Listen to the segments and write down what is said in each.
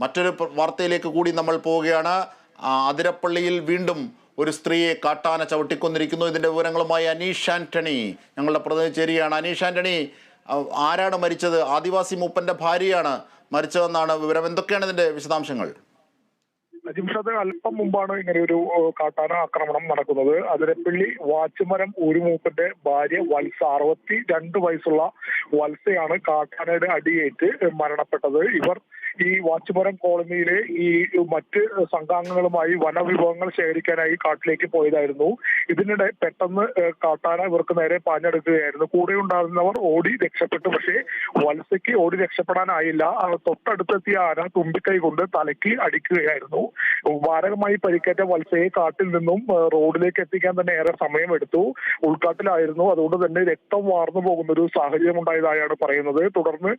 മറ്റൊരു വാർത്തയിലേക്ക് കൂടി നമ്മൾ പോവുകയാണ്. അതിരപ്പള്ളിയിൽ വീണ്ടും ഒരു സ്ത്രീയെ കാട്ടാന ചവിട്ടിക്കൊന്നിരിക്കുന്നു. ഇതിന്റെ വിവരങ്ങളുമായി അനീഷ് ആന്റണി ഞങ്ങളുടെ പ്രതിനിധി ചേരുകയാണ്. അനീഷ് ആന്റണി, ആരാണ് മരിച്ചത്? ആദിവാസി മൂപ്പന്റെ ഭാര്യയാണ് മരിച്ചതെന്നാണ് വിവരം. എന്തൊക്കെയാണ് ഇതിന്റെ വിശദാംശങ്ങൾ? ജിംഷാദ്, അല്പം മുമ്പാണ് ഇങ്ങനെ ഒരു കാട്ടാന ആക്രമണം നടക്കുന്നത്. അതിരപ്പള്ളി വാച്ചുമരം ഊരുമൂപ്പന്റെ ഭാര്യ വത്സ, 62 വയസ്സുള്ള വത്സയാണ് കാട്ടാനയുടെ അടിയേറ്റ് മരണപ്പെട്ടത്. ഇവർ ഈ വാച്ചുമരം കോളനിയിലെ ഈ മറ്റ് സംഘാംഗങ്ങളുമായി വനവിഭവങ്ങൾ ശേഖരിക്കാനായി കാട്ടിലേക്ക് പോയതായിരുന്നു. ഇതിനിടെ പെട്ടെന്ന് കാട്ടാന ഇവർക്ക് നേരെ പാഞ്ഞെടുക്കുകയായിരുന്നു. കൂടെ ഉണ്ടായിരുന്നവർ ഓടി രക്ഷപ്പെട്ടു. പക്ഷേ വത്സയ്ക്ക് ഓടി രക്ഷപ്പെടാനായില്ല. തൊട്ടടുത്തെത്തിയ ആന തുമ്പിക്കൈ കൊണ്ട് തലയ്ക്ക് അടിക്കുകയായിരുന്നു. മാരകമായി പരിക്കേറ്റ വത്സയെ കാട്ടിൽ നിന്നും റോഡിലേക്ക് എത്തിക്കാൻ തന്നെ ഏറെ സമയമെടുത്തു. ഉൾക്കാട്ടിലായിരുന്നു. അതുകൊണ്ട് തന്നെ രക്തം വാർന്നു പോകുന്ന ഒരു സാഹചര്യം ഉണ്ടായതായാണ് പറയുന്നത്. തുടർന്ന്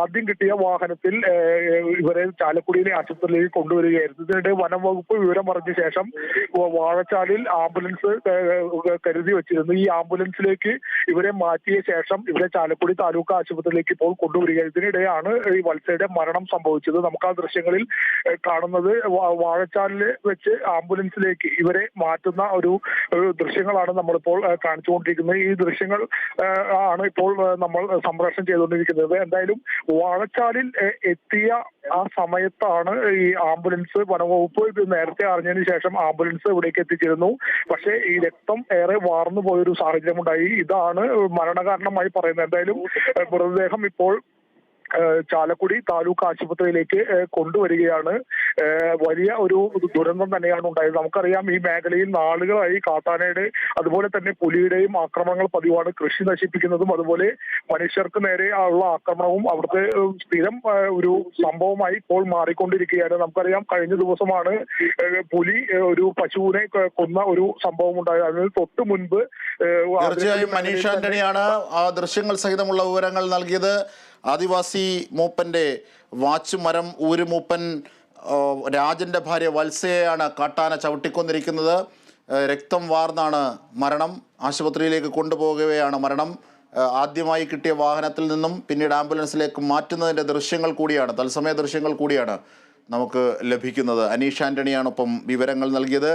ആദ്യം കിട്ടിയ വാഹനത്തിൽ ഇവരെ ചാലക്കുടിയിലെ ആശുപത്രിയിലേക്ക് കൊണ്ടുവരികയായിരുന്നു. ഇതിനിടെ വനം വകുപ്പ് വിവരം പറഞ്ഞ ശേഷം വാഴച്ചാലിൽ ആംബുലൻസ് കരുതി വെച്ചിരുന്നു. ഈ ആംബുലൻസിലേക്ക് ഇവരെ മാറ്റിയ ശേഷം ഇവരെ ചാലക്കുടി താലൂക്ക് ആശുപത്രിയിലേക്ക് ഇപ്പോൾ കൊണ്ടുവരികയാണ്. ഇതിനിടെയാണ് ഈ വത്സയുടെ മരണം സംഭവിച്ചത്. നമുക്ക് ആ ദൃശ്യങ്ങളിൽ കാണുന്നത് വാഴച്ചാലിൽ വെച്ച് ആംബുലൻസിലേക്ക് ഇവരെ മാറ്റുന്ന ഒരു ദൃശ്യങ്ങളാണ് നമ്മളിപ്പോൾ കാണിച്ചുകൊണ്ടിരിക്കുന്നത്. ഈ ദൃശ്യങ്ങൾ ആണ് ഇപ്പോൾ നമ്മൾ സംപ്രേഷണം ചെയ്തുകൊണ്ടിരിക്കുന്നത്. എന്തായാലും വാഴച്ചാലിൽ എത്തിയ ആ സമയത്താണ് ഈ ആംബുലൻസ്, വനവകുപ്പ് ഇത് നേരത്തെ അറിഞ്ഞതിന് ശേഷം ആംബുലൻസ് ഇവിടേക്ക് എത്തിച്ചിരുന്നു. പക്ഷേ ഈ രക്തം ഏറെ വാർന്നു പോയൊരു സാഹചര്യം ഉണ്ടായി. ഇതാണ് മരണകാരണമായി പറയുന്നത്. എന്തായാലും മൃതദേഹം ഇപ്പോൾ ചാലക്കുടി താലൂക്ക് ആശുപത്രിയിലേക്ക് കൊണ്ടുവരികയാണ്. വലിയ ഒരു ദുരന്തം തന്നെയാണ് ഉണ്ടായത്. നമുക്കറിയാം, ഈ മേഖലയിൽ നാളുകളായി കാട്ടാനയുടെ അതുപോലെ തന്നെ പുലിയുടെയും ആക്രമണങ്ങൾ പതിവാണ്. കൃഷി നശിപ്പിക്കുന്നതും അതുപോലെ മനുഷ്യർക്ക് നേരെ ഉള്ള ആക്രമണവും അവിടുത്തെ സ്ഥിരം ഒരു സംഭവമായി ഇപ്പോൾ മാറിക്കൊണ്ടിരിക്കുകയാണ്. നമുക്കറിയാം, കഴിഞ്ഞ ദിവസമാണ് പുലി ഒരു പശുവിനെ കൊന്ന ഒരു സംഭവം ഉണ്ടായത്. അതിന് തൊട്ട് മുൻപ് തീർച്ചയായും അനീഷ് ആന്റണിയാണ് ആ ദൃശ്യങ്ങൾ സഹിതമുള്ള വിവരങ്ങൾ നൽകിയത്. ആദിവാസി മൂപ്പന്റെ വാച്ചുമരം ഊരുമൂപ്പൻ രാജന്റെ ഭാര്യ വത്സയെയാണ് കാട്ടാന ചവിട്ടിക്കൊന്നിരിക്കുന്നത്. രക്തം വാർന്നാണ് മരണം. ആശുപത്രിയിലേക്ക് കൊണ്ടുപോകുകയാണ് മരണം. ആദ്യമായി കിട്ടിയ വാഹനത്തിൽ നിന്നും പിന്നീട് ആംബുലൻസിലേക്ക് മാറ്റുന്നതിൻ്റെ ദൃശ്യങ്ങൾ കൂടിയാണ്, തത്സമയ ദൃശ്യങ്ങൾ കൂടിയാണ് നമുക്ക് ലഭിക്കുന്നത്. അനീഷ് ആന്റണിയാണ് ഒപ്പം വിവരങ്ങൾ നൽകിയത്.